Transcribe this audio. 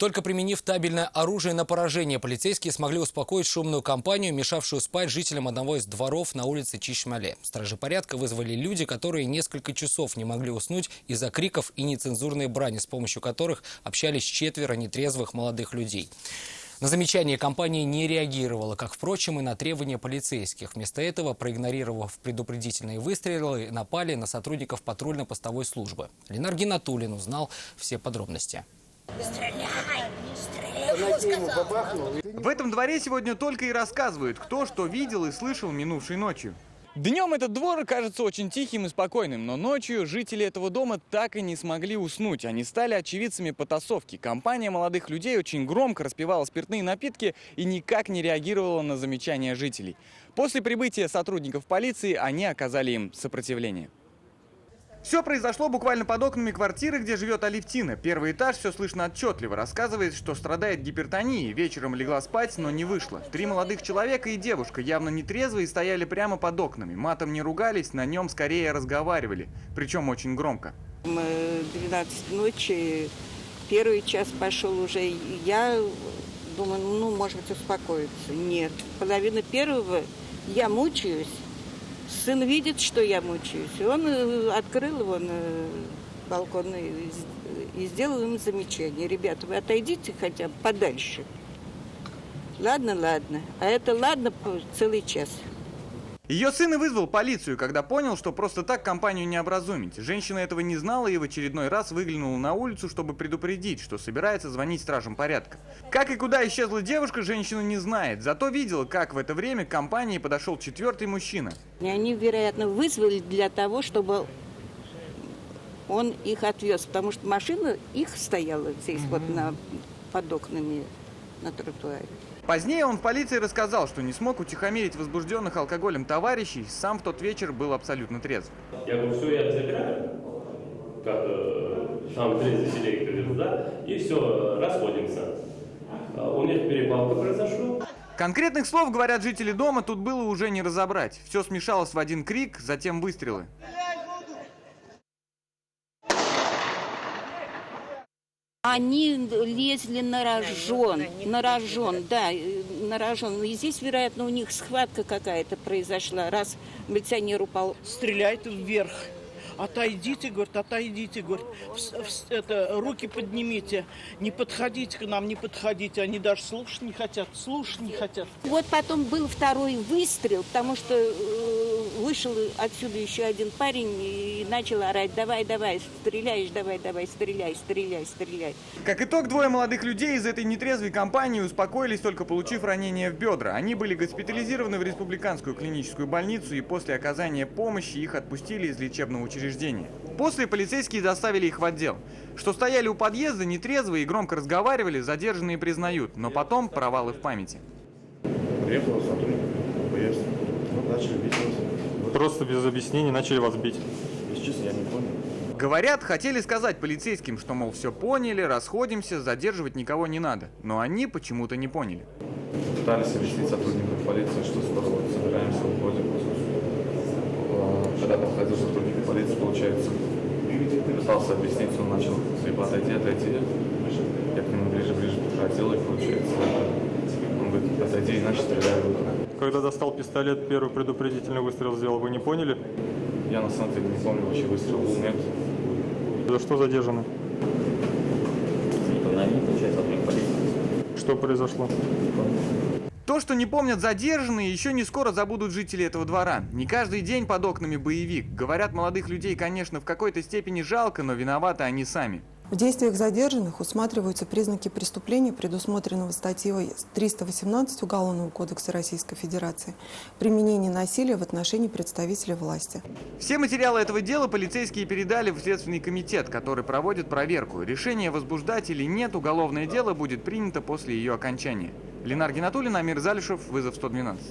Только применив табельное оружие на поражение, полицейские смогли успокоить шумную компанию, мешавшую спать жителям одного из дворов на улице Чишмале. Стражи порядка вызвали люди, которые несколько часов не могли уснуть из-за криков и нецензурной брани, с помощью которых общались четверо нетрезвых молодых людей. На замечание компания не реагировала, как, впрочем, и на требования полицейских. Вместо этого, проигнорировав предупредительные выстрелы, напали на сотрудников патрульно-постовой службы. Ленар Гинатуллин узнал все подробности. В этом дворе сегодня только и рассказывают, кто что видел и слышал минувшей ночью. Днем этот двор кажется очень тихим и спокойным, но ночью жители этого дома так и не смогли уснуть. Они стали очевидцами потасовки. Компания молодых людей очень громко распивала спиртные напитки и никак не реагировала на замечания жителей. После прибытия сотрудников полиции они оказали им сопротивление. Все произошло буквально под окнами квартиры, где живет Алевтина. Первый этаж все слышно отчетливо. Рассказывает, что страдает гипертонией. Вечером легла спать, но не вышла. 3 молодых человека и девушка, явно нетрезвые, стояли прямо под окнами. Матом не ругались, на нем скорее разговаривали. Причем очень громко. 12 ночи, первый час пошел уже. Я думаю, ну, может быть, успокоиться. Нет. Половина первого я мучаюсь. Сын видит, что я мучаюсь. Он открыл его на балкон и сделал им замечание. Ребята, вы отойдите хотя бы подальше. Ладно, ладно. А это ладно целый час. Ее сын и вызвал полицию, когда понял, что просто так компанию не образумить. Женщина этого не знала и в очередной раз выглянула на улицу, чтобы предупредить, что собирается звонить стражам порядка. Как и куда исчезла девушка, женщина не знает. Зато видела, как в это время к компании подошел 4-й мужчина. И они, вероятно, вызвали для того, чтобы он их отвез. Потому что машина их стояла здесь вот под окнами на тротуаре. Позднее он в полиции рассказал, что не смог утихомирить возбужденных алкоголем товарищей, сам в тот вечер был абсолютно трезв. Я говорю, все, я забираю, как самый трезвый селектор, да, и все, расходимся. У них перепалка произошла. Конкретных слов, говорят жители дома, тут было уже не разобрать. Все смешалось в один крик, затем выстрелы. Они лезли на рожон, да, на рожон. И здесь, вероятно, у них схватка какая-то произошла, раз милиционер упал. Стреляет вверх. Отойдите, говорит, руки поднимите, не подходите к нам, не подходите. Они даже слушать не хотят. Вот потом был второй выстрел, потому что вышел отсюда еще один парень и начал орать: давай, стреляешь, давай, стреляй. Как итог, 2 молодых людей из этой нетрезвой компании успокоились, только получив ранения в бедра. Они были госпитализированы в республиканскую клиническую больницу, и после оказания помощи их отпустили из лечебного учреждения. После полицейские доставили их в отдел. Что стояли у подъезда нетрезвые и громко разговаривали, задержанные признают, но потом провалы в памяти. Приехал сотрудник ДПС, начали бить. Просто без объяснений начали вас бить. Если честно, я не понял. Говорят, хотели сказать полицейским, что, мол, все поняли, расходимся, задерживать никого не надо. Но они почему-то не поняли. Пытались объяснить сотрудникам полиции, что скоро собираемся, уходим. Когда подходил сотрудник полиции, получается, пытался объяснить, он начал либо отойти. Я к нему ближе подходил, и получается, он говорит, отойди, иначе стреляю. Когда достал пистолет, первый предупредительный выстрел сделал, вы не поняли? Я на самом деле не помню, вообще выстрел был, нет. За что задержаны? Что произошло? То, что не помнят задержанные, еще не скоро забудут жители этого двора. Не каждый день под окнами боевик. Говорят, молодых людей, конечно, в какой-то степени жалко, но виноваты они сами. В действиях задержанных усматриваются признаки преступления, предусмотренного статьей 318 Уголовного кодекса Российской Федерации, применение насилия в отношении представителей власти. Все материалы этого дела полицейские передали в Следственный комитет, который проводит проверку. Решение, возбуждать или нет уголовное дело, будет принято после ее окончания. Ленар Гинатуллин, Амир Залишев, вызов 112.